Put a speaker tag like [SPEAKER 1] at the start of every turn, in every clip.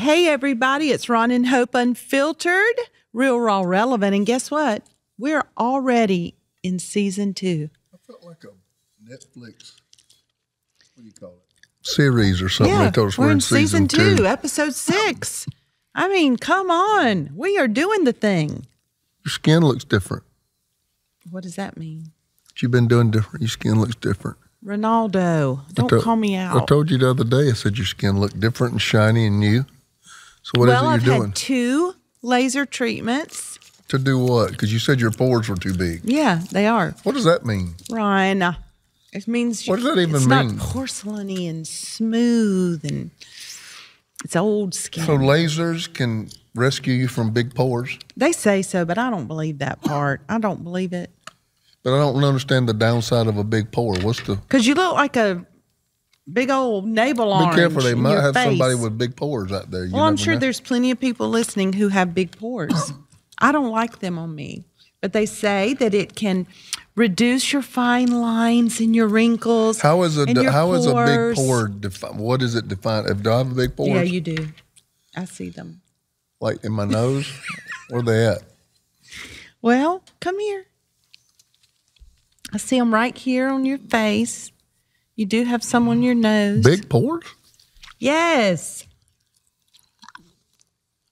[SPEAKER 1] Hey, everybody, it's Ron and Hope Unfiltered, real, raw, relevant. And guess what? We're already in season 2.
[SPEAKER 2] I felt like a Netflix, what do you call it? Series or something.
[SPEAKER 1] Yeah,
[SPEAKER 2] They told us
[SPEAKER 1] we're in season 2,
[SPEAKER 2] 2.
[SPEAKER 1] episode 6. I mean, come on. We are doing the thing.
[SPEAKER 2] Your skin looks different.
[SPEAKER 1] What does that mean?
[SPEAKER 2] What you've been doing different. Your skin looks different.
[SPEAKER 1] Ronaldo, don't call me out.
[SPEAKER 2] I told you the other day, I said your skin looked different and shiny and new. So what is it you're doing?
[SPEAKER 1] I've had 2 laser treatments.
[SPEAKER 2] To do what? Because you said your pores were too big.
[SPEAKER 1] Yeah, they are.
[SPEAKER 2] What does that mean?
[SPEAKER 1] Ryan, it means
[SPEAKER 2] what does that even
[SPEAKER 1] it's
[SPEAKER 2] mean?
[SPEAKER 1] not porcelainy and smooth and it's old skin.
[SPEAKER 2] So lasers can rescue you from big pores?
[SPEAKER 1] They say so, but I don't believe that part. I don't believe it.
[SPEAKER 2] But I don't understand the downside of a big pore. What's the...
[SPEAKER 1] Because you look like a big old navel orange.
[SPEAKER 2] Be careful. They might have
[SPEAKER 1] face.
[SPEAKER 2] Somebody with big pores out there.
[SPEAKER 1] Well, I'm sure there's plenty of people listening who have big pores. I don't like them on me. But they say that it can reduce your fine lines and your wrinkles.
[SPEAKER 2] How is a big pore defined? What is it defined? Do I have a big pores?
[SPEAKER 1] Yeah, you do. I see them.
[SPEAKER 2] Like in my nose? Where are they at?
[SPEAKER 1] Well, come here. I see them right here on your face. You do have some on your nose.
[SPEAKER 2] Big pores?
[SPEAKER 1] Yes.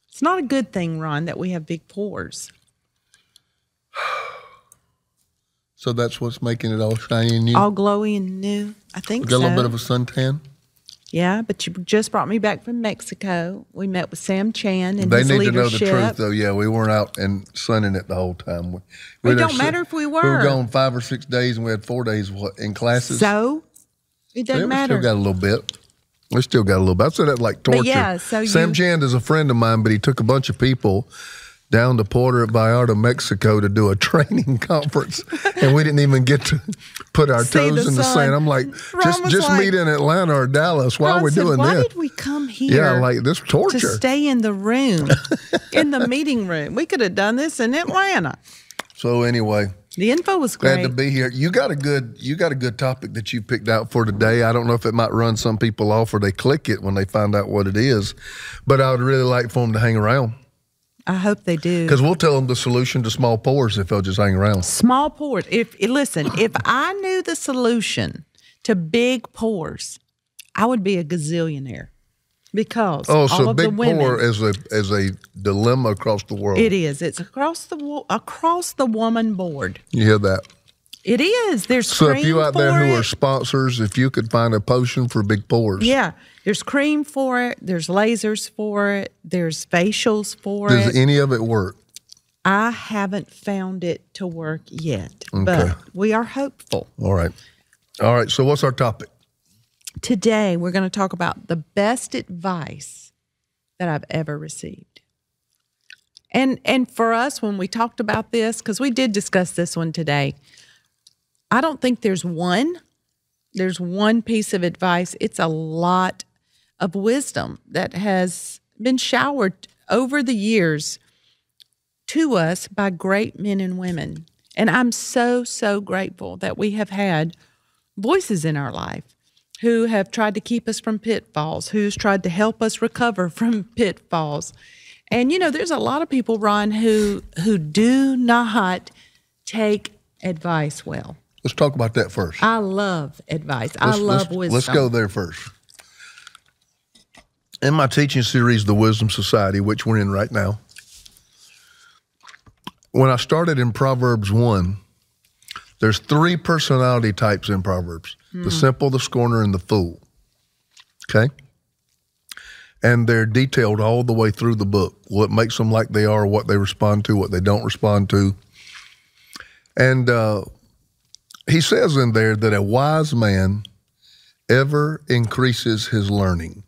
[SPEAKER 1] It's not a good thing, Ron, that we have big pores.
[SPEAKER 2] So that's what's making it all shiny and new?
[SPEAKER 1] All glowy and new. I think so.
[SPEAKER 2] Got a little bit of a suntan?
[SPEAKER 1] Yeah, but you just brought me back from Mexico. We met with Sam Chan and his leadership.
[SPEAKER 2] They need to know the truth, though. Yeah, we weren't out and sunning it the whole time.
[SPEAKER 1] It don't matter if we were.
[SPEAKER 2] We were gone 5 or 6 days, and we had 4 days in classes.
[SPEAKER 1] So? It doesn't matter.
[SPEAKER 2] We still got a little bit. We still got a little bit. I said that like torture.
[SPEAKER 1] But yeah, so
[SPEAKER 2] Sam Chan is a friend of mine, but he took a bunch of people down to Puerto Vallarta, Mexico to do a training conference, and we didn't even get to put our toes in the sand. I'm like, just meet in Atlanta or Dallas. Why are we doing this?
[SPEAKER 1] Why did we come here?
[SPEAKER 2] Yeah, like this torture.
[SPEAKER 1] To stay in the room, in the meeting room. We could have done this in Atlanta.
[SPEAKER 2] So anyway,
[SPEAKER 1] the info was great.
[SPEAKER 2] Glad to be here. You got a good topic that you picked out for today. I don't know if it might run some people off or they click it when they find out what it is, but I would really like for them to hang around.
[SPEAKER 1] I hope they do.
[SPEAKER 2] Because we'll tell them the solution to small pores if they'll just hang around.
[SPEAKER 1] Small pores. Listen, if I knew the solution to big pores, I would be a gazillionaire. Because all of the women.
[SPEAKER 2] Oh, so big pore is a dilemma across the world.
[SPEAKER 1] It is. It's across the woman board.
[SPEAKER 2] You hear that?
[SPEAKER 1] It is. There's
[SPEAKER 2] so
[SPEAKER 1] cream for it.
[SPEAKER 2] So if you out there who are sponsors, if you could find a potion for big pores.
[SPEAKER 1] Yeah. There's cream for it. There's lasers for it. There's facials for it.
[SPEAKER 2] Does any of it work?
[SPEAKER 1] I haven't found it to work yet,
[SPEAKER 2] okay.
[SPEAKER 1] But we are hopeful.
[SPEAKER 2] All right. All right. So what's our topic?
[SPEAKER 1] Today, we're going to talk about the best advice that I've ever received. And for us, when we talked about this, because we did discuss this one today, I don't think there's one piece of advice. It's a lot of wisdom that has been showered over the years to us by great men and women. And I'm so, so grateful that we have had voices in our life who have tried to keep us from pitfalls, who's tried to help us recover from pitfalls. And, you know, there's a lot of people, Ron, who do not take advice well.
[SPEAKER 2] Let's talk about that first.
[SPEAKER 1] I love advice. I love wisdom.
[SPEAKER 2] Let's go there first. In my teaching series, The Wisdom Society, which we're in right now, when I started in Proverbs 1, there's 3 personality types in Proverbs. The simple, the scorner, and the fool. Okay? And they're detailed all the way through the book. What makes them like they are, what they respond to, what they don't respond to. And he says in there that a wise man ever increases his learning.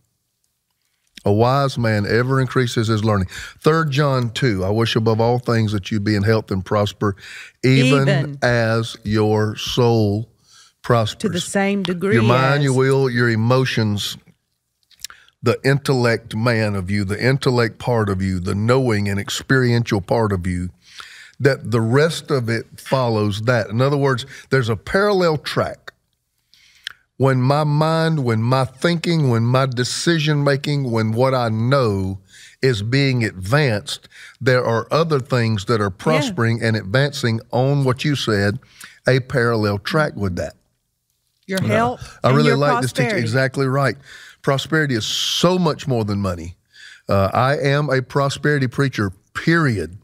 [SPEAKER 2] A wise man ever increases his learning. 3 John 2, I wish above all things that you be in health and prosper, even as your soul prospers.
[SPEAKER 1] To the same degree.
[SPEAKER 2] Your mind, your will, your emotions, the intellect man of you, the intellect part of you, the knowing and experiential part of you, that the rest of it follows that. In other words, there's a parallel track. when my mind, when my thinking, when my decision making, when what I know is being advanced, there are other things that are prospering and advancing on what you said, a parallel track with that.
[SPEAKER 1] Your health.
[SPEAKER 2] I really
[SPEAKER 1] your
[SPEAKER 2] like this teaching.
[SPEAKER 1] prosperity.
[SPEAKER 2] Exactly right. Prosperity is so much more than money. I am a prosperity preacher, period.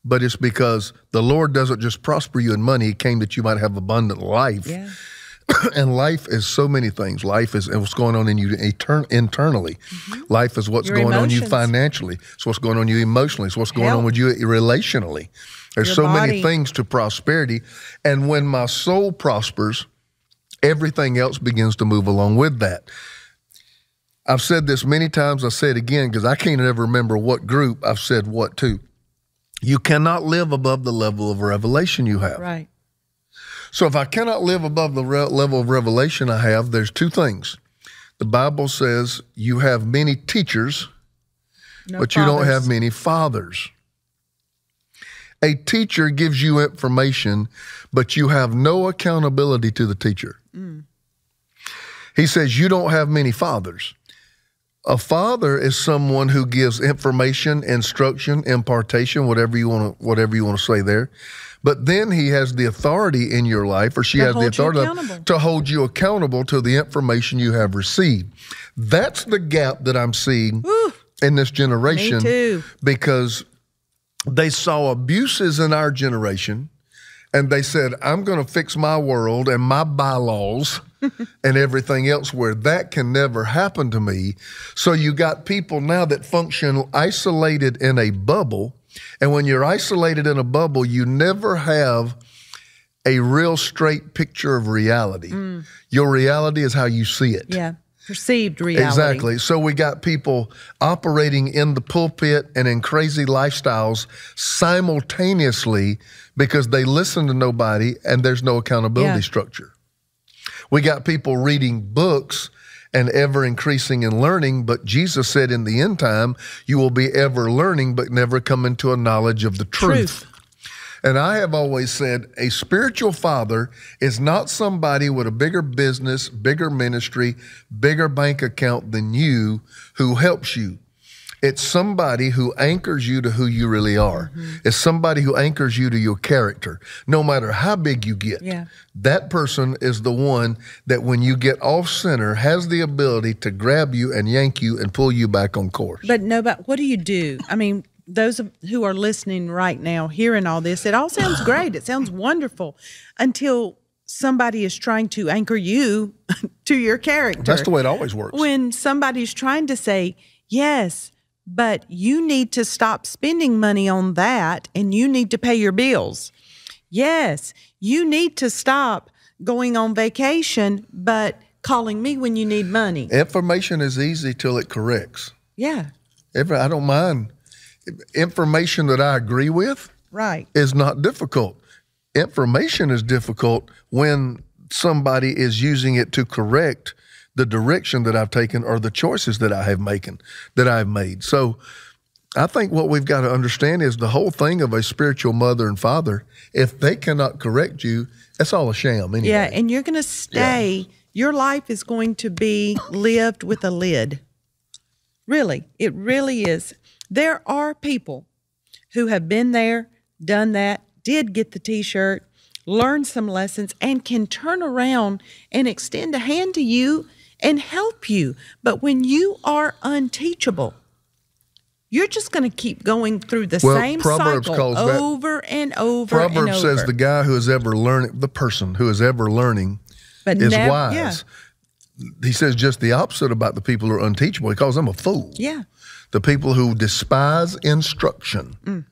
[SPEAKER 2] But it's because the Lord doesn't just prosper you in money. He came that you might have abundant life.
[SPEAKER 1] Yeah.
[SPEAKER 2] And life is so many things. Life is what's going on in you internally. Life is what's
[SPEAKER 1] Your
[SPEAKER 2] going on in you
[SPEAKER 1] emotions.
[SPEAKER 2] financially. It's what's going on in you emotionally. It's what's going on
[SPEAKER 1] Health.
[SPEAKER 2] with you relationally. There's
[SPEAKER 1] Your
[SPEAKER 2] so
[SPEAKER 1] body.
[SPEAKER 2] many things to prosperity. And when my soul prospers, everything else begins to move along with that. I've said this many times. I say it again because I can't ever remember what group I've said what to. You cannot live above the level of revelation you have.
[SPEAKER 1] Right.
[SPEAKER 2] So if I cannot live above the level of revelation I have, there's two things. The Bible says you have many teachers,
[SPEAKER 1] No
[SPEAKER 2] but you don't
[SPEAKER 1] fathers.
[SPEAKER 2] have many fathers. A teacher gives you information, but you have no accountability to the teacher. He says you don't have many fathers. A father is someone who gives information, instruction, impartation, whatever you want to say there. But then he has the authority in your life, or she
[SPEAKER 1] To
[SPEAKER 2] has the
[SPEAKER 1] hold you
[SPEAKER 2] authority
[SPEAKER 1] accountable.
[SPEAKER 2] to hold you accountable to the information you have received. That's the gap that I'm seeing in this generation.
[SPEAKER 1] Me too.
[SPEAKER 2] Because they saw abuses in our generation, and they said, I'm going to fix my world and my bylaws and everything else where that can never happen to me. So you got people now that function isolated in a bubble. And when you're isolated in a bubble, you never have a real straight picture of reality. Your reality is how you see it.
[SPEAKER 1] Yeah. Perceived reality.
[SPEAKER 2] Exactly. So we got people operating in the pulpit and in crazy lifestyles simultaneously because they listen to nobody and there's no accountability structure. We got people reading books and ever increasing in learning, but Jesus said in the end time, you will be ever learning, but never come into a knowledge of the truth. And I have always said a spiritual father is not somebody with a bigger business, bigger ministry, bigger bank account than you who helps you. It's somebody who anchors you to who you really are. It's somebody who anchors you to your character, no matter how big you get.
[SPEAKER 1] Yeah.
[SPEAKER 2] That person is the one that when you get off center has the ability to grab you and yank you and pull you back on course.
[SPEAKER 1] But what do you do? I mean, those who are listening right now, hearing all this, it all sounds great. It sounds wonderful until somebody is trying to anchor you to your character.
[SPEAKER 2] That's the way it always works.
[SPEAKER 1] When somebody's trying to say, yes, but you need to stop spending money on that and you need to pay your bills. Yes, you need to stop going on vacation, but calling me when you need money.
[SPEAKER 2] Information is easy till it corrects.
[SPEAKER 1] Yeah.
[SPEAKER 2] I don't mind. Information that I agree with
[SPEAKER 1] Right.
[SPEAKER 2] is not difficult. Information is difficult when somebody is using it to correct the direction that I've taken or the choices that I have made. So I think what we've got to understand is the whole thing of a spiritual mother and father, if they cannot correct you, that's all a sham anyway.
[SPEAKER 1] Yeah, and you're going to stay, your life is going to be lived with a lid. Really, it really is. There are people who have been there, done that, did get the T-shirt, learned some lessons, and can turn around and extend a hand to you and help you. But when you are unteachable, you're just going to keep going through the same
[SPEAKER 2] Proverbs
[SPEAKER 1] cycle
[SPEAKER 2] calls that-
[SPEAKER 1] over and over and over.
[SPEAKER 2] Proverbs says the guy who is ever learning, the person who is ever learning
[SPEAKER 1] But
[SPEAKER 2] is
[SPEAKER 1] never-
[SPEAKER 2] wise.
[SPEAKER 1] yeah.
[SPEAKER 2] He says just the opposite about the people who are unteachable. He calls them a fool.
[SPEAKER 1] Yeah.
[SPEAKER 2] The people who despise instruction.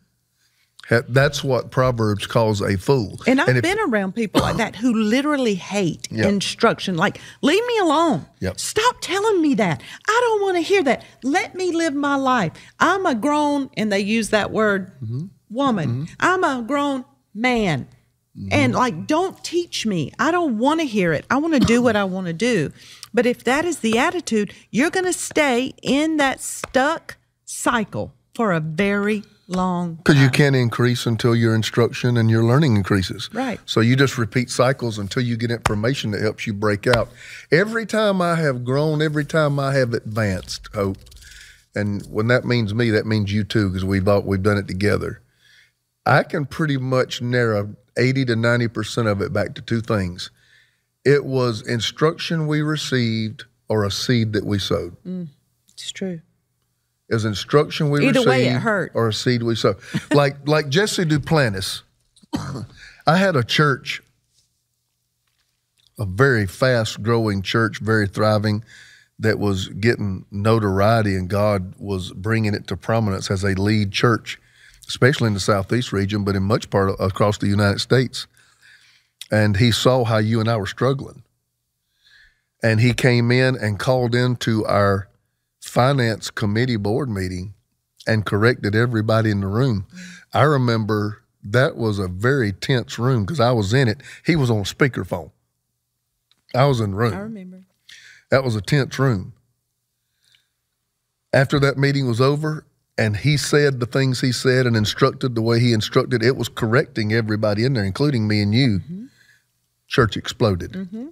[SPEAKER 2] That's what Proverbs calls a fool.
[SPEAKER 1] And I've
[SPEAKER 2] if-
[SPEAKER 1] been around people like that who literally hate instruction. Like, leave me alone.
[SPEAKER 2] Yep.
[SPEAKER 1] Stop telling me that. I don't want to hear that. Let me live my life. I'm a grown, and they use that word, woman. I'm a grown man. And like, don't teach me. I don't want to hear it. I want to do what I want to do. But if that is the attitude, you're going to stay in that stuck cycle for a very long
[SPEAKER 2] Because you
[SPEAKER 1] time.
[SPEAKER 2] can't increase until your instruction and your learning increases.
[SPEAKER 1] Right.
[SPEAKER 2] So you just repeat cycles until you get information that helps you break out. Every time I have grown, every time I have advanced, Hope, and when that means me, that means you too, because we've done it together. I can pretty much narrow 80 to 90% of it back to two things. It was instruction we received or a seed that we sowed.
[SPEAKER 1] It's true.
[SPEAKER 2] It was instruction we
[SPEAKER 1] Either
[SPEAKER 2] received
[SPEAKER 1] way, it hurt.
[SPEAKER 2] or a seed we sowed. like Jesse Duplantis, I had a church, a very fast-growing church, very thriving, that was getting notoriety, and God was bringing it to prominence as a lead church, especially in the Southeast region, but in much part across the United States. And he saw how you and I were struggling. And he came in and called into our finance committee board meeting and corrected everybody in the room. I remember that was a very tense room because I was in it. He was on speakerphone. I was in the room.
[SPEAKER 1] I remember.
[SPEAKER 2] That was a tense room. After that meeting was over and he said the things he said and instructed the way he instructed, it was correcting everybody in there, including me and you. Church exploded.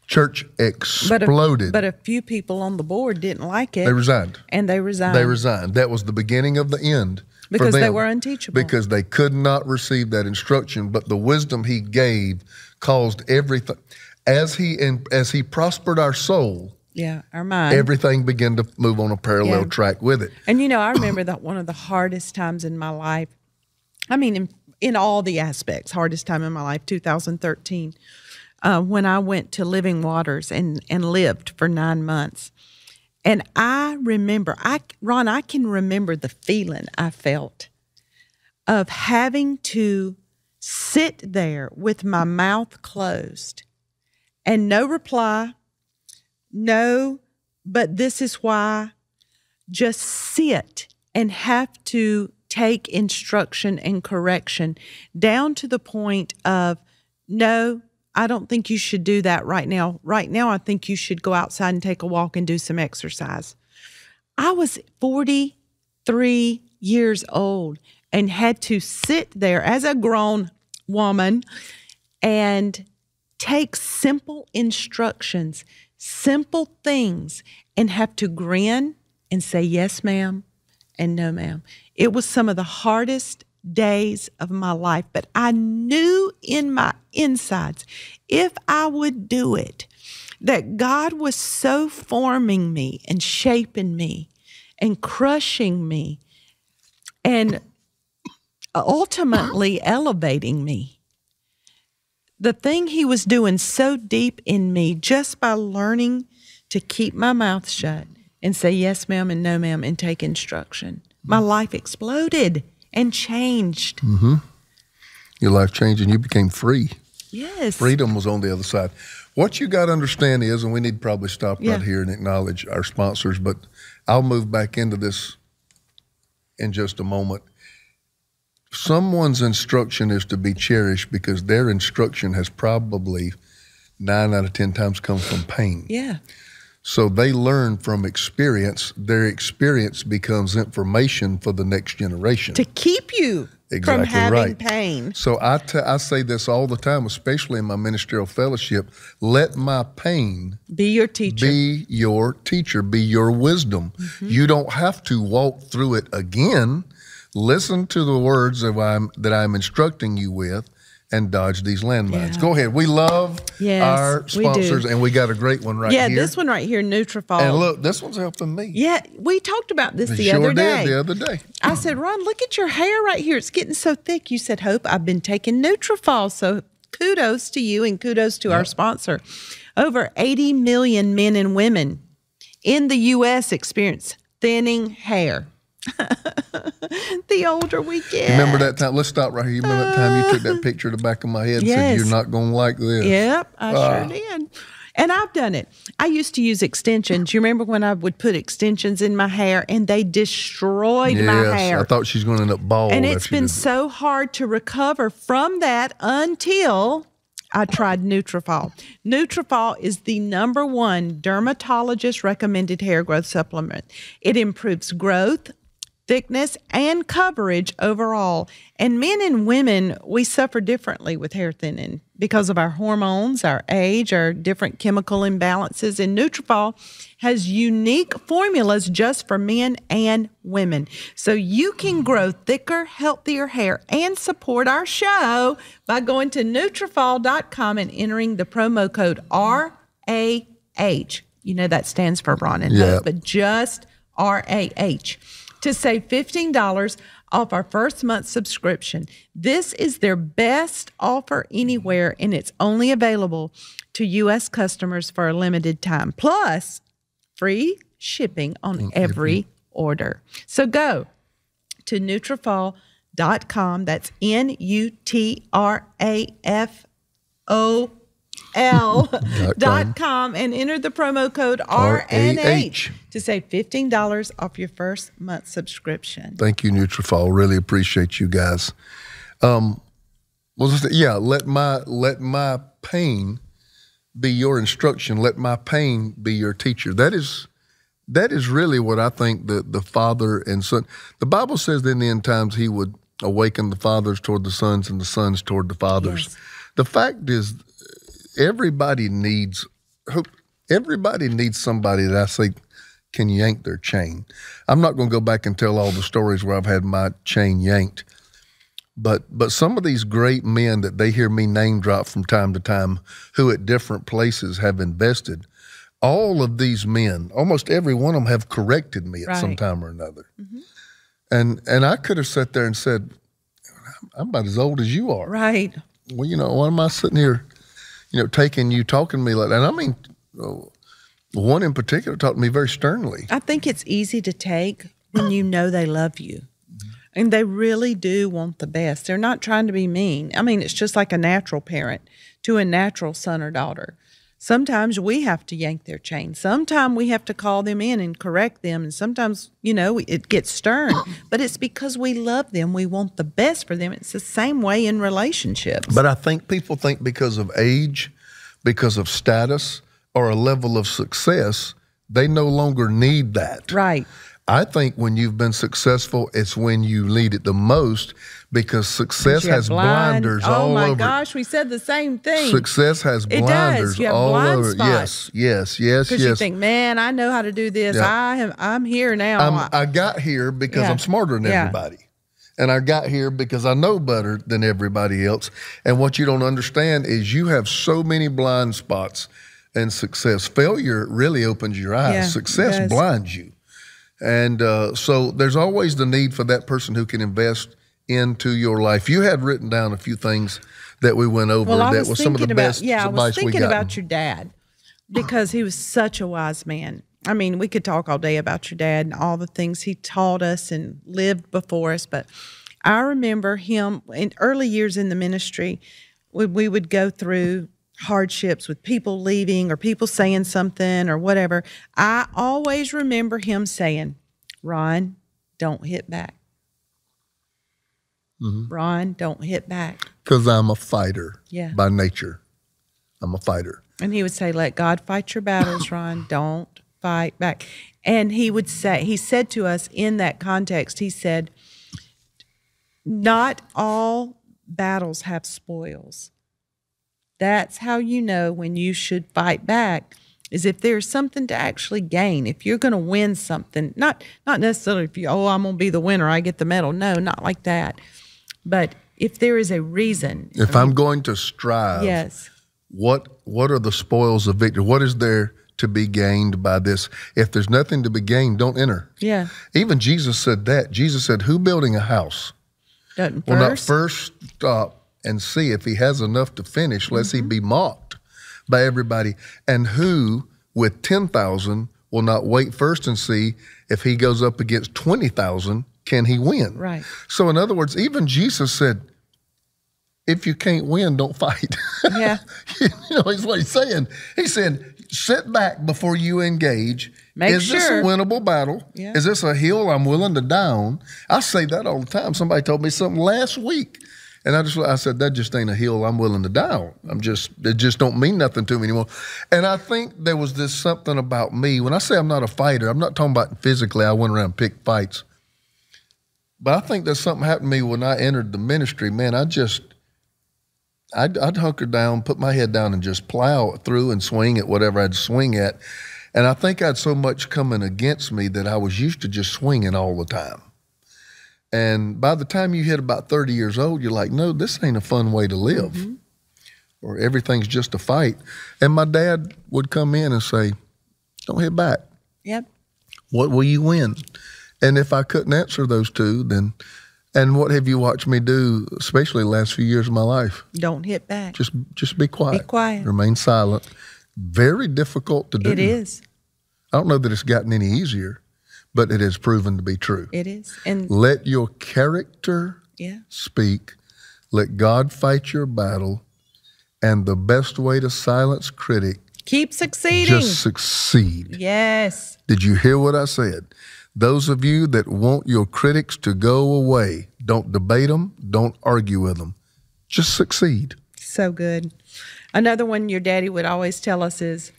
[SPEAKER 2] Church exploded.
[SPEAKER 1] But a few people on the board didn't like it.
[SPEAKER 2] They resigned.
[SPEAKER 1] And they resigned.
[SPEAKER 2] They resigned. That was the beginning of the end.
[SPEAKER 1] Because
[SPEAKER 2] for them,
[SPEAKER 1] they were unteachable.
[SPEAKER 2] Because they could not receive that instruction. But the wisdom he gave caused everything. As he prospered our soul,
[SPEAKER 1] Yeah, our mind.
[SPEAKER 2] everything began to move on a parallel track with it.
[SPEAKER 1] And I remember that one of the hardest times in my life, I mean, in all the aspects, hardest time in my life, 2013, when I went to Living Waters and lived for 9 months. And I remember, Ron, I can remember the feeling I felt of having to sit there with my mouth closed and no reply, no, but this is why, just sit and have to take instruction and correction down to the point of, no, I don't think you should do that right now. Right now, I think you should go outside and take a walk and do some exercise. I was 43 years old and had to sit there as a grown woman and take simple instructions, simple things, and have to grin and say, yes, ma'am, and no, ma'am. It was some of the hardest days of my life, but I knew in my insides, if I would do it, that God was so forming me and shaping me and crushing me and ultimately elevating me. The thing he was doing so deep in me just by learning to keep my mouth shut and say yes, ma'am, and no, ma'am, and take instruction. My life exploded and changed.
[SPEAKER 2] Your life changed and you became free.
[SPEAKER 1] Yes.
[SPEAKER 2] Freedom was on the other side. What you got to understand is, and we need to probably stop right here and acknowledge our sponsors, but I'll move back into this in just a moment. Someone's instruction is to be cherished because their instruction has probably 9 out of 10 times come from pain.
[SPEAKER 1] Yeah.
[SPEAKER 2] So they learn from experience. Their experience becomes information for the next generation.
[SPEAKER 1] To keep you from having pain.
[SPEAKER 2] So I say this all the time, especially in my ministerial fellowship. Let my pain
[SPEAKER 1] be your teacher.
[SPEAKER 2] Be your teacher. Be your wisdom. You don't have to walk through it again. Listen to the words that I'm instructing you with and dodge these landmines. Go ahead. We love our sponsors, and we got a great one right here.
[SPEAKER 1] Yeah, this one right here, Nutrafol.
[SPEAKER 2] And look, this one's helping me.
[SPEAKER 1] Yeah, we talked about this the
[SPEAKER 2] other
[SPEAKER 1] day. I said, Ron, look at your hair right here. It's getting so thick. You said, Hope, I've been taking Nutrafol. So kudos to you and kudos to our sponsor. Over 80 million men and women in the U.S. experience thinning hair. The older we get.
[SPEAKER 2] Remember that time? Let's stop right here. You remember that time you took that picture to the back of my head and said, you're not going to like this?
[SPEAKER 1] Yep, I sure did. And I've done it. I used to use extensions. You remember when I would put extensions in my hair and they destroyed my hair?
[SPEAKER 2] I thought she's going to end up bald.
[SPEAKER 1] And it's been so hard to recover from that until I tried Nutrafol. Nutrafol is the #1 dermatologist recommended hair growth supplement. It improves growth, thickness, and coverage overall. And men and women, we suffer differently with hair thinning because of our hormones, our age, our different chemical imbalances. And Nutrafol has unique formulas just for men and women. So you can grow thicker, healthier hair and support our show by going to Nutrafol.com and entering the promo code RAH. You know that stands for Ron and Hope, but just RAH. To save $15 off our first month subscription. This is their best offer anywhere, and it's only available to U.S. customers for a limited time. Plus, free shipping on every order. So go to Nutrafol.com. That's Nutrafol.com and enter the promo code RNH to save $15 off your first month subscription.
[SPEAKER 2] Thank you, Nutrafol. Really appreciate you guys. Let my pain be your instruction. Let my pain be your teacher. That is really what I think the Father and Son. The Bible says that in the end times He would awaken the fathers toward the sons and the sons toward the fathers.
[SPEAKER 1] Yes.
[SPEAKER 2] The fact is, everybody needs somebody that I say can yank their chain. I'm not going to go back and tell all the stories where I've had my chain yanked, but some of these great men that they hear me name drop from time to time, who at different places have invested, all of these men, almost every one of them, have corrected me at some time or another. Mm-hmm. And I could have sat there and said, I'm about as old as you are.
[SPEAKER 1] Right.
[SPEAKER 2] Well, why am I sitting here, talking to me like that? And I mean, one in particular talked to me very sternly.
[SPEAKER 1] I think it's easy to take when you know they love you. And they really do want the best. They're not trying to be mean. I mean, it's just like a natural parent to a natural son or daughter. Sometimes we have to yank their chain. Sometimes we have to call them in and correct them. And sometimes, it gets stern. But it's because we love them. We want the best for them. It's the same way in relationships.
[SPEAKER 2] But I think people think because of age, because of status, or a level of success, they no longer need that.
[SPEAKER 1] Right.
[SPEAKER 2] I think when you've been successful, it's when you need it the most, because success has blinders all over.
[SPEAKER 1] Oh my gosh, we said the same thing.
[SPEAKER 2] Success has blinders all over.
[SPEAKER 1] Spots.
[SPEAKER 2] Yes.
[SPEAKER 1] Because you think, man, I know how to do this. Yeah. I'm here now.
[SPEAKER 2] I got here because I'm smarter than everybody. And I got here because I know better than everybody else. And what you don't understand is you have so many blind spots in success. Failure really opens your eyes.
[SPEAKER 1] Yeah,
[SPEAKER 2] success blinds you. And so there's always the need for that person who can invest into your life. You had written down a few things that we went over that was some of the best advice we got.
[SPEAKER 1] I was thinking about your dad because he was such a wise man. I mean, we could talk all day about your dad and all the things he taught us and lived before us. But I remember him in early years in the ministry, we would go through hardships with people leaving or people saying something or whatever. I always remember him saying, Ron, don't hit back. Mm-hmm. Ron, don't hit back.
[SPEAKER 2] Because I'm a fighter by nature. I'm a fighter.
[SPEAKER 1] And he would say, let God fight your battles, Ron. Don't fight back. And he said to us in that context, he said, not all battles have spoils. That's how you know when you should fight back, is if there's something to actually gain. If you're going to win something, not necessarily if I'm going to be the winner, I get the medal. No, not like that. But if there is a reason.
[SPEAKER 2] If I'm going to strive, what are the spoils of victory? What is there to be gained by this? If there's nothing to be gained, don't enter.
[SPEAKER 1] Yeah.
[SPEAKER 2] Even Jesus said that. Jesus said, who building a house will not first stop and see if he has enough to finish, lest he be mocked by everybody. And who, with 10,000, will not wait first and see if he goes up against 20,000, can he win?
[SPEAKER 1] Right.
[SPEAKER 2] So in other words, even Jesus said, if you can't win, don't fight.
[SPEAKER 1] Yeah.
[SPEAKER 2] He's what he's saying. He said, sit back before you engage. Is this a winnable battle? Yeah. Is this a hill I'm willing to down? I say that all the time. Somebody told me something last week. And I said, that just ain't a hill I'm willing to down. It just don't mean nothing to me anymore. And I think there was this something about me. When I say I'm not a fighter, I'm not talking about physically, I went around and picked fights. But I think there's something happened to me when I entered the ministry. Man, I'd hunker down, put my head down and just plow through and swing at whatever I'd swing at. And I think I had so much coming against me that I was used to just swinging all the time. And by the time you hit about 30 years old, you're like, no, this ain't a fun way to live. Mm-hmm. Or everything's just a fight. And my dad would come in and say, don't hit back.
[SPEAKER 1] Yep.
[SPEAKER 2] What will you win? And if I couldn't answer those two, then, and what have you watched me do, especially the last few years of my life?
[SPEAKER 1] Don't hit back.
[SPEAKER 2] Just be quiet.
[SPEAKER 1] Be quiet.
[SPEAKER 2] Remain silent. Very difficult to do.
[SPEAKER 1] It is.
[SPEAKER 2] I don't know that it's gotten any easier, but it has proven to be true.
[SPEAKER 1] It is. And
[SPEAKER 2] let your character speak. Let God fight your battle. And the best way to silence critic,
[SPEAKER 1] keep succeeding.
[SPEAKER 2] Just succeed.
[SPEAKER 1] Yes.
[SPEAKER 2] Did you hear what I said? Those of you that want your critics to go away, don't debate them, don't argue with them. Just succeed.
[SPEAKER 1] So good. Another one your daddy would always tell us is,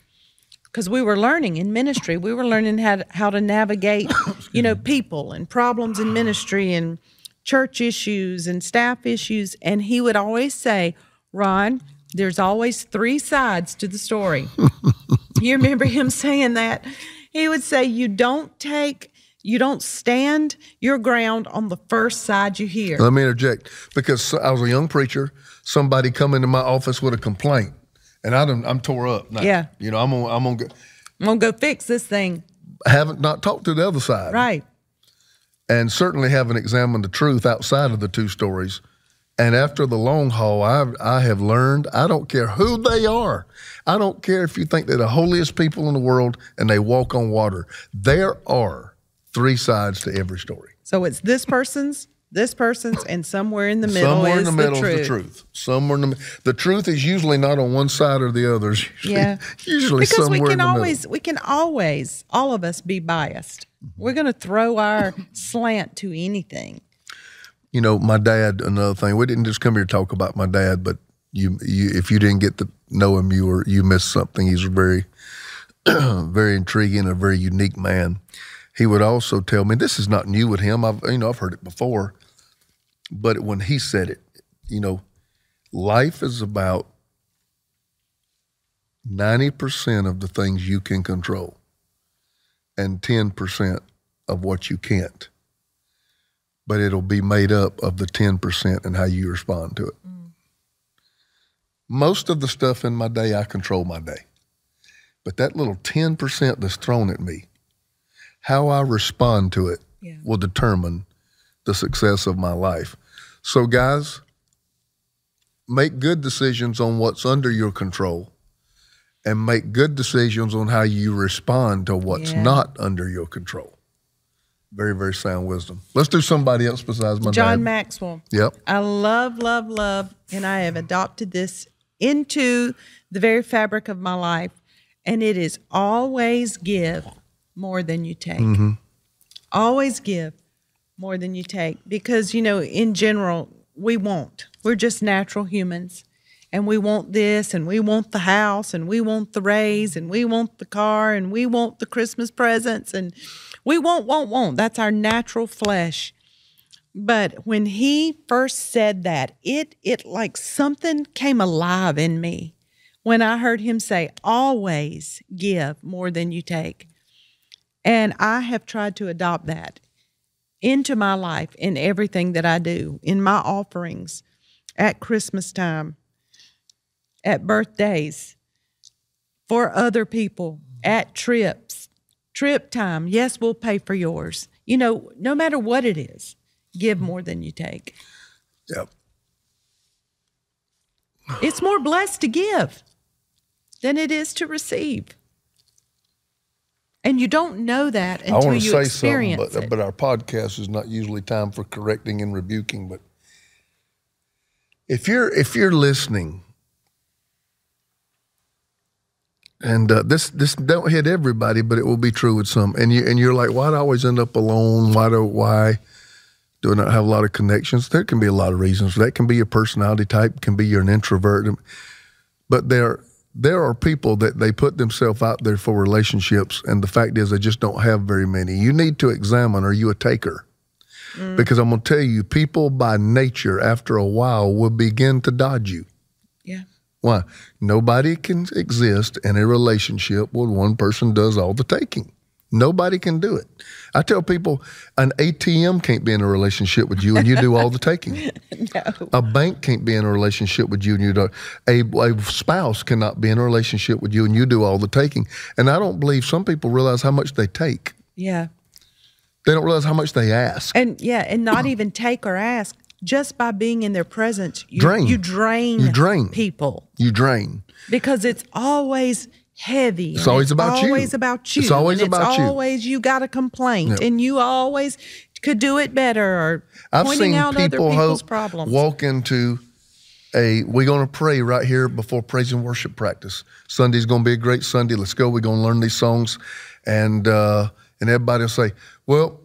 [SPEAKER 1] because we were learning in ministry, we were learning how to navigate, people and problems in ministry and church issues and staff issues. And he would always say, Ron, there's always 3 sides to the story. You remember him saying that? He would say, you don't stand your ground on the first side you hear.
[SPEAKER 2] Let me interject, because I was a young preacher. Somebody come into my office with a complaint, and I'm tore up. Now,
[SPEAKER 1] yeah.
[SPEAKER 2] I'm gonna
[SPEAKER 1] go fix this thing.
[SPEAKER 2] Haven't not talked to the other side.
[SPEAKER 1] Right.
[SPEAKER 2] And certainly haven't examined the truth outside of the 2 stories. And after the long haul, I have learned, I don't care who they are. I don't care if you think they're the holiest people in the world and they walk on water. There are 3 sides to every story.
[SPEAKER 1] So it's this person's, and somewhere in the middle
[SPEAKER 2] somewhere
[SPEAKER 1] is
[SPEAKER 2] in the middle
[SPEAKER 1] the truth.
[SPEAKER 2] Is the truth. Somewhere in the truth is usually not on one side or the other. Usually
[SPEAKER 1] because
[SPEAKER 2] somewhere in the middle.
[SPEAKER 1] We can always, all of us, be biased. We're going to throw our slant to anything.
[SPEAKER 2] My dad, another thing, we didn't just come here to talk about my dad, but if you didn't get to know him, you missed something. He's a very, very intriguing, a very unique man. He would also tell me, this is not new with him. I've heard it before, but when he said it, life is about 90% of the things you can control and 10% of what you can't. But it'll be made up of the 10% and how you respond to it. Mm. Most of the stuff in my day, I control my day. But that little 10% that's thrown at me, how I respond to it will determine the success of my life. So guys, make good decisions on what's under your control and make good decisions on how you respond to what's not under your control. Very, very sound wisdom. Let's do somebody else besides my dad.
[SPEAKER 1] John Maxwell.
[SPEAKER 2] Yep.
[SPEAKER 1] I love, and I have adopted this into the very fabric of my life, and it is always give more than you take. Mm-hmm. Always give more than you take, because, in general, we're just natural humans, and we want this, and we want the house, and we want the raise, and we want the car, and we want the Christmas presents, and we want. That's our natural flesh. But when he first said that, it like something came alive in me when I heard him say, always give more than you take. And I have tried to adopt that into my life in everything that I do, in my offerings, at Christmas time, at birthdays, for other people, at trip time. Yes, we'll pay for yours. No matter what it is, give more than you take.
[SPEAKER 2] Yep.
[SPEAKER 1] It's more blessed to give than it is to receive. And you don't know that until you experience it.
[SPEAKER 2] But our podcast is not usually time for correcting and rebuking. But if you're listening, and this don't hit everybody, but it will be true with some. And you're like, why do I always end up alone? Why do I not have a lot of connections? There can be a lot of reasons. That can be your personality type. Can be you're an introvert. But there are people that they put themselves out there for relationships, and the fact is they just don't have very many. You need to examine, are you a taker? Because I'm going to tell you, people by nature, after a while, will begin to dodge you.
[SPEAKER 1] Yeah.
[SPEAKER 2] Why? Nobody can exist in a relationship where one person does all the taking. Nobody can do it. I tell people an ATM can't be in a relationship with you and you do all the taking.
[SPEAKER 1] No.
[SPEAKER 2] A bank can't be in a relationship with you and you don't. A spouse cannot be in a relationship with you and you do all the taking. And I don't believe some people realize how much they take.
[SPEAKER 1] Yeah.
[SPEAKER 2] They don't realize how much they ask.
[SPEAKER 1] And not even take or ask. Just by being in their presence, you drain people.
[SPEAKER 2] You drain.
[SPEAKER 1] Because it's always heavy.
[SPEAKER 2] It's always about you.
[SPEAKER 1] It's always about you.
[SPEAKER 2] It's always about you.
[SPEAKER 1] It's always you got a complaint, and you always could do it better, or pointing out other people's problems.
[SPEAKER 2] Walk into we're going to pray right here before praise and worship practice. Sunday's going to be a great Sunday. Let's go. We're going to learn these songs, and everybody will say, "Well,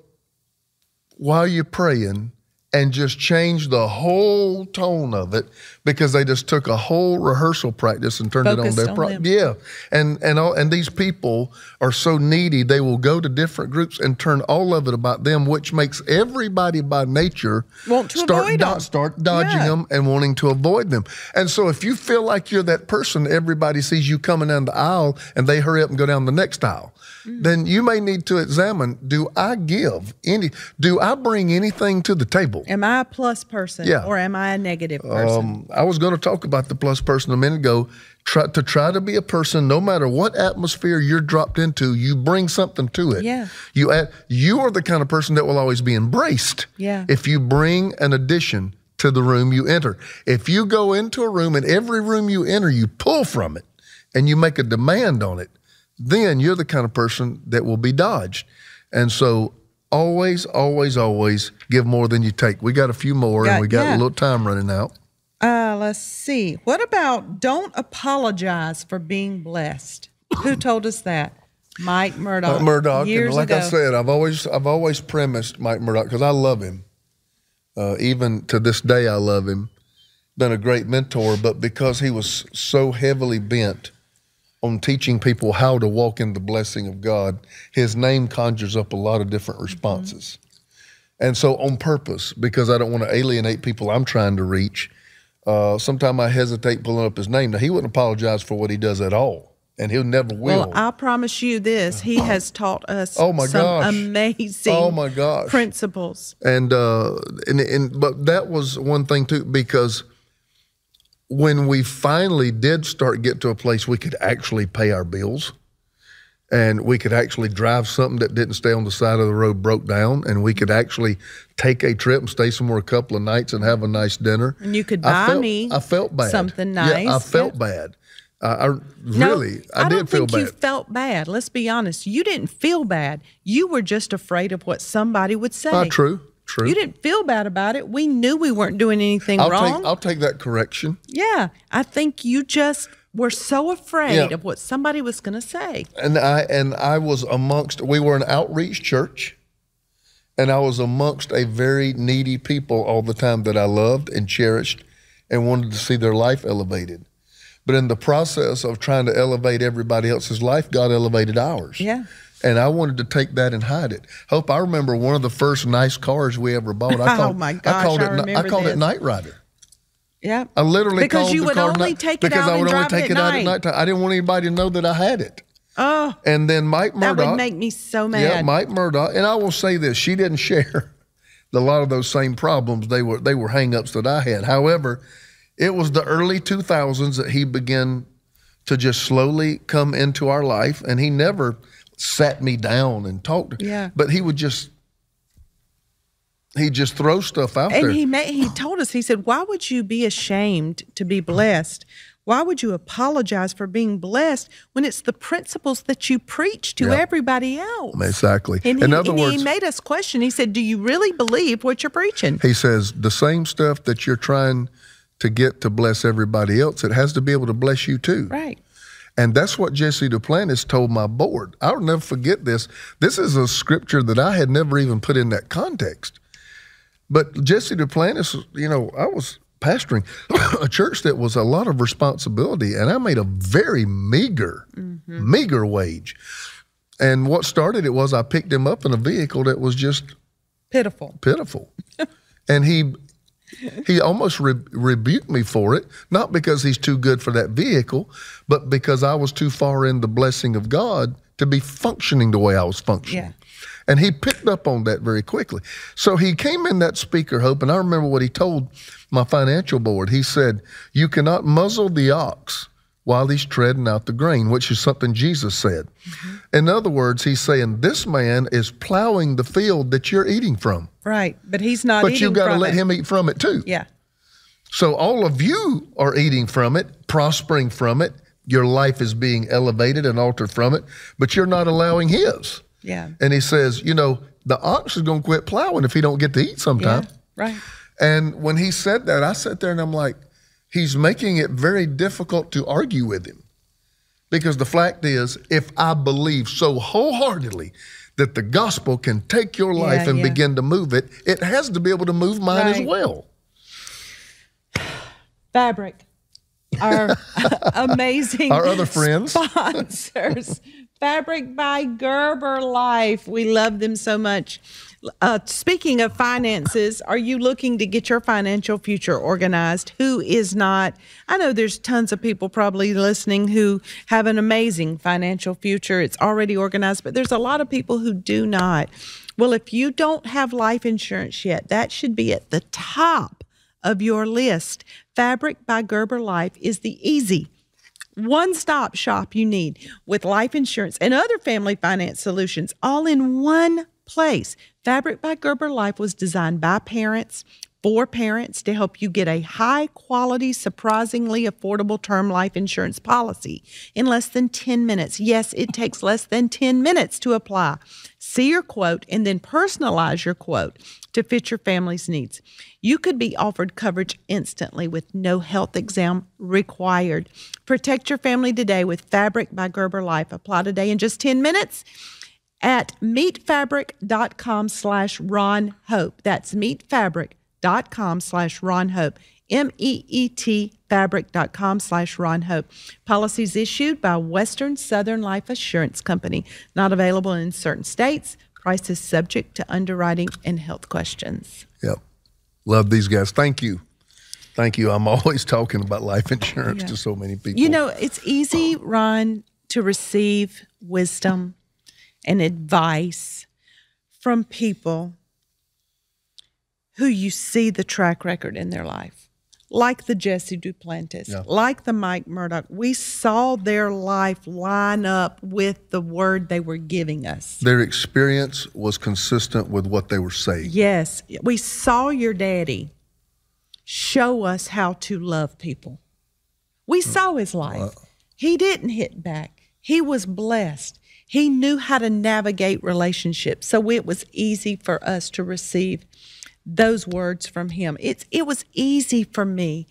[SPEAKER 2] while you're praying." And just change the whole tone of it because they just took a whole rehearsal practice and turned it on their problem. Yeah, and these people are so needy they will go to different groups and turn all of it about them, which makes everybody by nature start dodging them and wanting to avoid them. And so if you feel like you're that person, everybody sees you coming down the aisle and they hurry up and go down the next aisle. Then you may need to examine, do I bring anything to the table?
[SPEAKER 1] Am I a plus person or am I a negative person?
[SPEAKER 2] I was going to talk about the plus person a minute ago. Try to be a person, no matter what atmosphere you're dropped into, you bring something to it.
[SPEAKER 1] Yeah.
[SPEAKER 2] You are the kind of person that will always be embraced if you bring an addition to the room you enter. If you go into a room and every room you enter, you pull from it and you make a demand on it, then you're the kind of person that will be dodged. And so always, always, always give more than you take. We got a few more and we got a little time running out.
[SPEAKER 1] Let's see. What about don't apologize for being blessed? Who told us that? Mike Murdoch.
[SPEAKER 2] Murdoch.
[SPEAKER 1] Years
[SPEAKER 2] and like
[SPEAKER 1] ago.
[SPEAKER 2] I said, I've always premised Mike Murdoch because I love him. Even to this day, I love him. Been a great mentor, but because he was so heavily bent on teaching people how to walk in the blessing of God, his name conjures up a lot of different responses. And so on purpose, because I don't want to alienate people I'm trying to reach, sometimes I hesitate pulling up his name. Now, he wouldn't apologize for what he does at all, and he never will.
[SPEAKER 1] Well, I promise you this, he has taught us some amazing principles.
[SPEAKER 2] And but that was one thing too, because when we finally did get to a place we could actually pay our bills and we could actually drive something that didn't stay on the side of the road broke down, and we could actually take a trip and stay somewhere a couple of nights and have a nice dinner.
[SPEAKER 1] And you could buy me something nice.
[SPEAKER 2] Yeah, I felt bad. I did feel bad.
[SPEAKER 1] I don't think you felt bad. Let's be honest. You didn't feel bad. You were just afraid of what somebody would say.
[SPEAKER 2] True.
[SPEAKER 1] You didn't feel bad about it. We knew we weren't doing anything wrong.
[SPEAKER 2] I'll take that correction.
[SPEAKER 1] Yeah. I think you just were so afraid of what somebody was going to say.
[SPEAKER 2] And I was we were an outreach church, and I was amongst a very needy people all the time that I loved and cherished and wanted to see their life elevated. But in the process of trying to elevate everybody else's life, God elevated ours.
[SPEAKER 1] Yeah.
[SPEAKER 2] And I wanted to take that and hide it. I remember one of the first nice cars we ever bought.
[SPEAKER 1] Oh my gosh,
[SPEAKER 2] I called it Night Rider.
[SPEAKER 1] Yeah.
[SPEAKER 2] I literally
[SPEAKER 1] because
[SPEAKER 2] called
[SPEAKER 1] you
[SPEAKER 2] the
[SPEAKER 1] would
[SPEAKER 2] car
[SPEAKER 1] only take it out and drive it at night.
[SPEAKER 2] I didn't want anybody to know that I had it.
[SPEAKER 1] Oh.
[SPEAKER 2] And then Mike Murdoch.
[SPEAKER 1] That would make me so mad.
[SPEAKER 2] Yeah, Mike Murdoch. And I will say this, she didn't share a lot of those same problems. They were hang-ups that I had. However, it was the early 2000s that he began to just slowly come into our life, and he never sat me down and talked.
[SPEAKER 1] Yeah.
[SPEAKER 2] But he would just throw stuff out there.
[SPEAKER 1] And he told us, he said, why would you be ashamed to be blessed? Why would you apologize for being blessed when it's the principles that you preach to everybody else?
[SPEAKER 2] Exactly.
[SPEAKER 1] And In other words, he made us question. He said, do you really believe what you're preaching?
[SPEAKER 2] He says, the same stuff that you're trying to get to bless everybody else, it has to be able to bless you too.
[SPEAKER 1] Right.
[SPEAKER 2] And that's what Jesse Duplantis told my board. I'll never forget this. This is a scripture that I had never even put in that context. But Jesse Duplantis, I was pastoring a church that was a lot of responsibility, and I made a very meager wage. And what started it was I picked him up in a vehicle that was just
[SPEAKER 1] Pitiful.
[SPEAKER 2] Pitiful. And he almost rebuked me for it, not because he's too good for that vehicle, but because I was too far in the blessing of God to be functioning the way I was functioning.
[SPEAKER 1] Yeah.
[SPEAKER 2] And he picked up on that very quickly. So he came in that speaker, Hope, and I remember what he told my financial board. He said, you cannot muzzle the ox while he's treading out the grain, which is something Jesus said. Mm-hmm. In other words, he's saying this man is plowing the field that you're eating from.
[SPEAKER 1] Right, but he's not eating from it.
[SPEAKER 2] But you got to let him eat from it too.
[SPEAKER 1] Yeah.
[SPEAKER 2] So all of you are eating from it, prospering from it. Your life is being elevated and altered from it, but you're not allowing his.
[SPEAKER 1] Yeah.
[SPEAKER 2] And he says, you know, the ox is going to quit plowing if he don't get to eat sometime.
[SPEAKER 1] Yeah, right.
[SPEAKER 2] And when he said that, I sat there and I'm like, he's making it very difficult to argue with him. Because the fact is, if I believe so wholeheartedly that the gospel can take your life and begin to move it, it has to be able to move mine as well.
[SPEAKER 1] Fabric, our amazing
[SPEAKER 2] our other friends.
[SPEAKER 1] Sponsors. Fabric by Gerber Life. We love them so much. Speaking of finances, are you looking to get your financial future organized? Who is not? I know there's tons of people probably listening who have an amazing financial future. It's already organized, but there's a lot of people who do not. Well, if you don't have life insurance yet, that should be at the top of your list. Fabric by Gerber Life is the easy one-stop shop you need with life insurance and other family finance solutions all in one place. Fabric by Gerber Life was designed by parents for parents to help you get a high-quality, surprisingly affordable term life insurance policy in less than 10 minutes. Yes, it takes less than 10 minutes to apply. See your quote and then personalize your quote to fit your family's needs. You could be offered coverage instantly with no health exam required. Protect your family today with Fabric by Gerber Life. Apply today in just 10 minutes at meetfabric.com/Ron Hope. That's meetfabric.com/Ron Hope. MEET fabric.com/Ron Hope. Policies issued by Western Southern Life Assurance Company. Not available in certain states. Prices subject to underwriting and health questions.
[SPEAKER 2] Yep. Love these guys. Thank you. Thank you. I'm always talking about life insurance to so many people.
[SPEAKER 1] You know, it's easy, Ron, to receive wisdom and advice from people who you see the track record in their life, like the Jesse Duplantis, like the Mike Murdoch. We saw their life line up with the word they were giving us.
[SPEAKER 2] Their experience was consistent with what they were saying.
[SPEAKER 1] Yes. We saw your daddy show us how to love people. We saw his life. He didn't hit back. He was blessed. He knew how to navigate relationships. So it was easy for us to receive those words from him. It was easy for me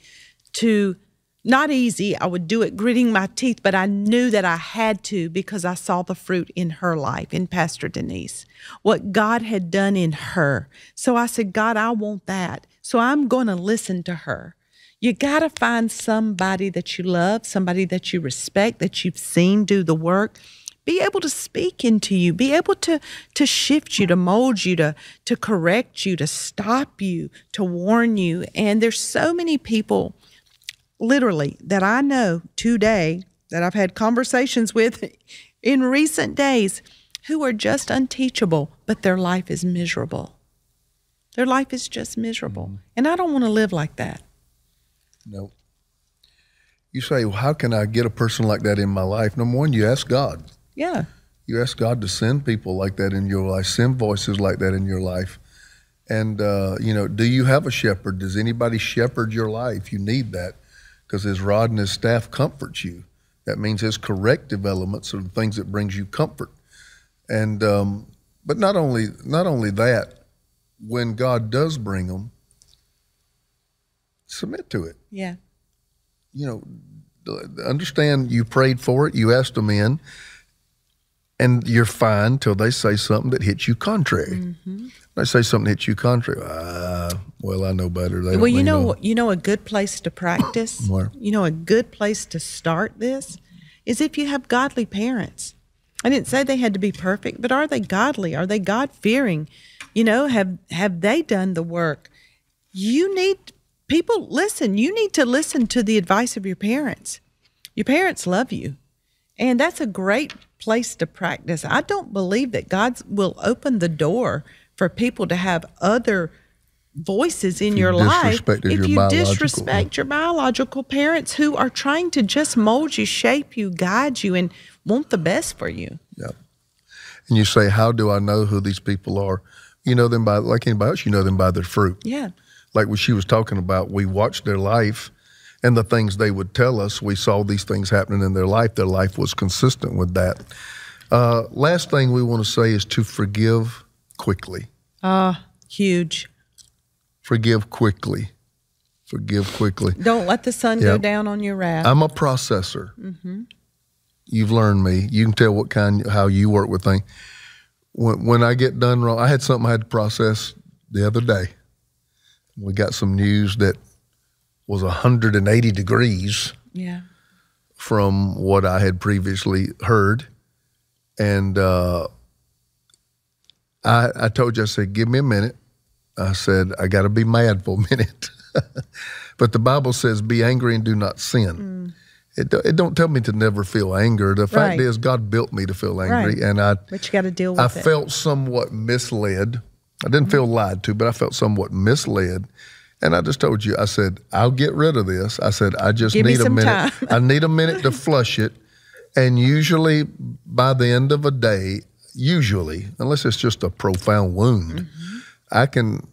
[SPEAKER 1] to, not easy, I would do it gritting my teeth, but I knew that I had to because I saw the fruit in her life, in Pastor Denise, what God had done in her. So I said, God, I want that. So I'm going to listen to her. You got to find somebody that you love, somebody that you respect, that you've seen do the work. Be able to speak into you, be able to shift you, to mold you, to correct you, to stop you, to warn you. And there's so many people, literally, that I know today that I've had conversations with in recent days who are just unteachable, but their life is miserable. Their life is just miserable. And I don't want to live like that.
[SPEAKER 2] No. You say, well, how can I get a person like that in my life? Number one, you ask God.
[SPEAKER 1] Yeah.
[SPEAKER 2] You ask God to send people like that in your life, send voices like that in your life. And, do you have a shepherd? Does anybody shepherd your life? You need that because his rod and his staff comforts you. That means his corrective elements are the things that brings you comfort. And, but not only that, when God does bring them, submit to it.
[SPEAKER 1] Yeah.
[SPEAKER 2] Understand you prayed for it, you asked them in, and you're fine till they say something that hits you contrary. Mm-hmm. They say something that hits you contrary. Well, I know better. They
[SPEAKER 1] you know a good place to practice?
[SPEAKER 2] Where?
[SPEAKER 1] A good place to start this is if you have godly parents. I didn't say they had to be perfect, but are they godly? Are they God-fearing? Have they done the work? You need to listen to the advice of your parents. Your parents love you. And that's a great place to practice. I don't believe that God will open the door for people to have other voices in your life if you disrespect your biological parents who are trying to just mold you, shape you, guide you, and want the best for you.
[SPEAKER 2] Yeah. And you say, how do I know who these people are? You know them by, like anybody else, you know them by their fruit.
[SPEAKER 1] Yeah.
[SPEAKER 2] Like what she was talking about, we watched their life and the things they would tell us, we saw these things happening in their life. Their life was consistent with that. Last thing we want to say is to forgive quickly.
[SPEAKER 1] Huge.
[SPEAKER 2] Forgive quickly. Forgive quickly.
[SPEAKER 1] Don't let the sun go down on your wrath.
[SPEAKER 2] I'm a processor. Mm-hmm. You've learned me. You can tell how you work with things. When I get done wrong, I had something I had to process the other day. We got some news that was 180 degrees from what I had previously heard. And I told you, I said, give me a minute. I said, I got to be mad for a minute. But the Bible says, be angry and do not sin. It don't tell me to never feel anger. The fact is, God built me to feel angry. And
[SPEAKER 1] but you got to deal with it.
[SPEAKER 2] I felt somewhat misled. I didn't feel lied to, but I felt somewhat misled. And I just told you, I said, I'll get rid of this. I said, I just need a minute. I need a minute to flush it. And usually by the end of a day, unless it's just a profound wound, I can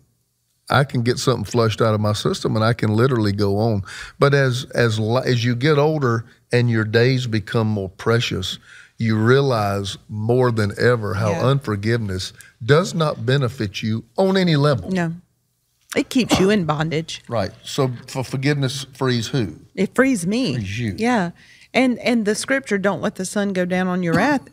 [SPEAKER 2] get something flushed out of my system and I can literally go on. But as you get older and your days become more precious, you realize more than ever how unforgiveness does not benefit you on any level.
[SPEAKER 1] No. It keeps you in bondage.
[SPEAKER 2] Right. So for forgiveness frees who?
[SPEAKER 1] It frees me.
[SPEAKER 2] Frees you.
[SPEAKER 1] Yeah. And the scripture, don't let the sun go down on your wrath,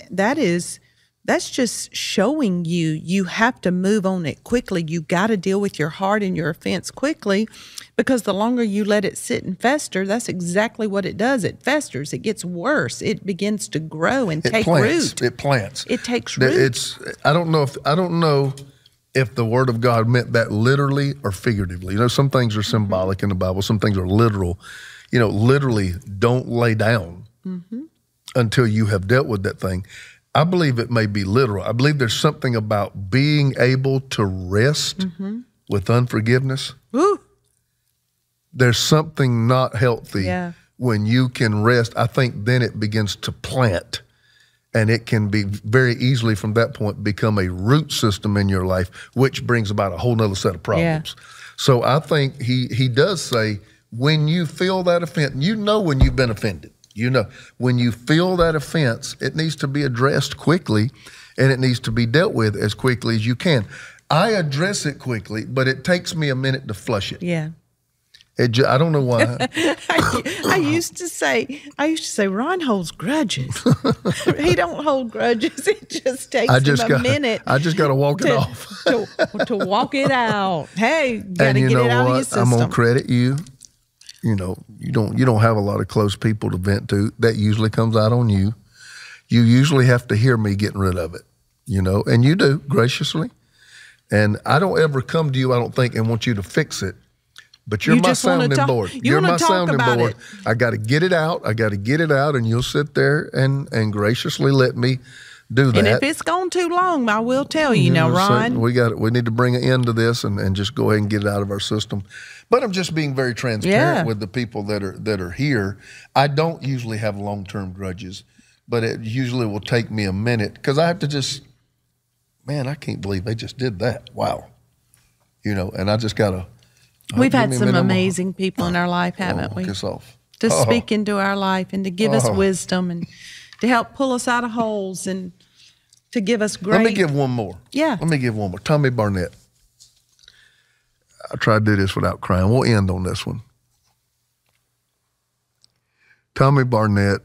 [SPEAKER 1] that's just showing you have to move on it quickly. You got to deal with your heart and your offense quickly, because the longer you let it sit and fester, that's exactly what it does. It festers. It gets worse. It begins to grow and take root.
[SPEAKER 2] It plants.
[SPEAKER 1] It takes root.
[SPEAKER 2] I don't know if the Word of God meant that literally or figuratively. Some things are symbolic in the Bible. Some things are literal. Literally, don't lay down until you have dealt with that thing. I believe it may be literal. I believe there's something about being able to rest with unforgiveness.
[SPEAKER 1] Woo.
[SPEAKER 2] There's something not healthy when you can rest. I think then it begins to plant, and it can be very easily from that point become a root system in your life, which brings about a whole nother set of problems. So I think he does say, when you feel that offense, when you've been offended. When you feel that offense, it needs to be addressed quickly, and it needs to be dealt with as quickly as you can. I address it quickly, but it takes me a minute to flush it.
[SPEAKER 1] Yeah.
[SPEAKER 2] I don't know why.
[SPEAKER 1] I used to say, Ron holds grudges. He don't hold grudges. It just takes him a minute.
[SPEAKER 2] I just got to walk it off.
[SPEAKER 1] to walk it out. Hey, got to get it out of your system.
[SPEAKER 2] I'm gonna credit you. You don't have a lot of close people to vent to. That usually comes out on you. You usually have to hear me getting rid of it, and you do graciously. And I don't ever come to you, I don't think, and want you to fix it. But you're my sounding board. You're my sounding board. I got to get it out. And you'll sit there and graciously let me do that.
[SPEAKER 1] And if it's gone too long, I will tell you. Now, Ron,
[SPEAKER 2] we need to bring an end to this and just go ahead and get it out of our system. But I'm just being very transparent with the people that are here. I don't usually have long-term grudges, but it usually will take me a minute, because I have to I can't believe they just did that. Wow. And I just got to.
[SPEAKER 1] We've had some amazing people in our life, haven't we?
[SPEAKER 2] Kiss off.
[SPEAKER 1] To speak into our life and to give us wisdom and to help pull us out of holes and to give us great.
[SPEAKER 2] Let me give one more.
[SPEAKER 1] Yeah.
[SPEAKER 2] Let me give one more. Tommy Barnett. I try to do this without crying. We'll end on this one. Tommy Barnett,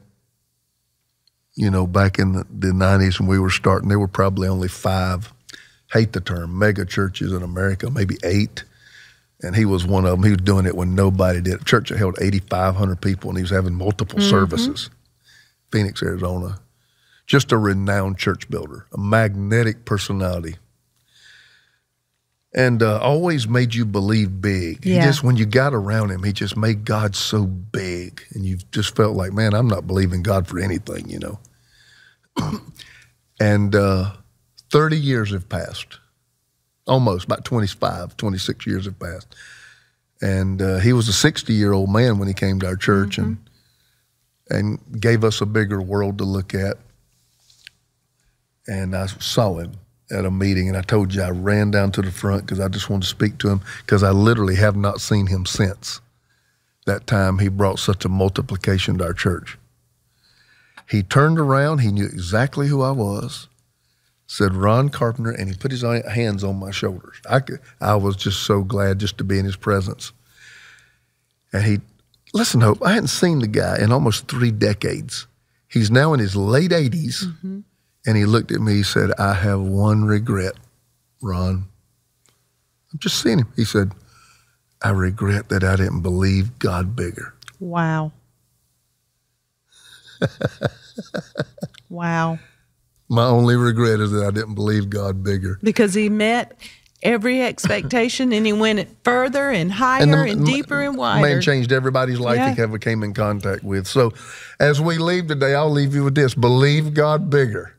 [SPEAKER 2] back in the 90s when we were starting, there were probably only 5, hate the term, mega churches in America, maybe 8. And he was one of them. He was doing it when nobody did. A church that held 8,500 people, and he was having multiple services. Phoenix, Arizona. Just a renowned church builder, a magnetic personality. and always made you believe big.
[SPEAKER 1] Yeah.
[SPEAKER 2] He just, when you got around him, he just made God so big. And you just felt like, man, I'm not believing God for anything, you know. And 30 years have passed. Almost, about 25, 26 years have passed. And he was a 60-year-old man when he came to our church and gave us a bigger world to look at. And I saw him at a meeting, and I told you I ran down to the front because I just wanted to speak to him, because I literally have not seen him since that time he brought such a multiplication to our church. He turned around, he knew exactly who I was, said, Ron Carpenter, and he put his hands on my shoulders. I was just so glad just to be in his presence. And he, listen, Hope, I hadn't seen the guy in almost 3 decades. He's now in his late 80s, and he looked at me, he said, I have one regret, Ron. I'm just seeing him. He said, I regret that I didn't believe God bigger.
[SPEAKER 1] Wow. Wow.
[SPEAKER 2] My only regret is that I didn't believe God bigger.
[SPEAKER 1] Because he met every expectation, and he went further and higher and deeper and wider.
[SPEAKER 2] Man changed everybody's life he ever came in contact with. So as we leave today, I'll leave you with this. Believe God bigger.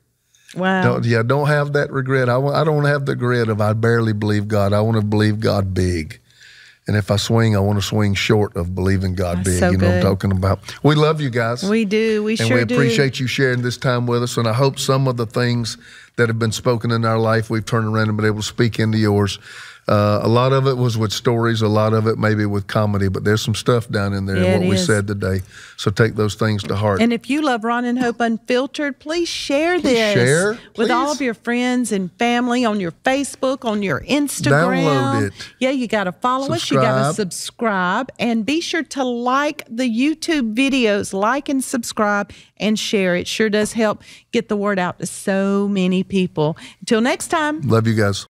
[SPEAKER 1] Wow.
[SPEAKER 2] Don't have that regret. I don't have the regret of I barely believe God. I want to believe God big. And if I swing, I want to swing short of believing God big.
[SPEAKER 1] So
[SPEAKER 2] you know what I'm talking about. We love you guys.
[SPEAKER 1] We do. We sure do.
[SPEAKER 2] And we appreciate you sharing this time with us. And I hope some of the things that have been spoken in our life, we've turned around and been able to speak into yours. A lot of it was with stories, a lot of it maybe with comedy, but there's some stuff down in there in what we said today. So take those things to heart.
[SPEAKER 1] And if you love Ron and Hope Unfiltered, please share this with all of your friends and family on your Facebook, on your Instagram.
[SPEAKER 2] Download it.
[SPEAKER 1] Yeah, you got to follow us. You got to subscribe. And be sure to like the YouTube videos, like and subscribe and share. It sure does help get the word out to so many people. Until next time.
[SPEAKER 2] Love you guys.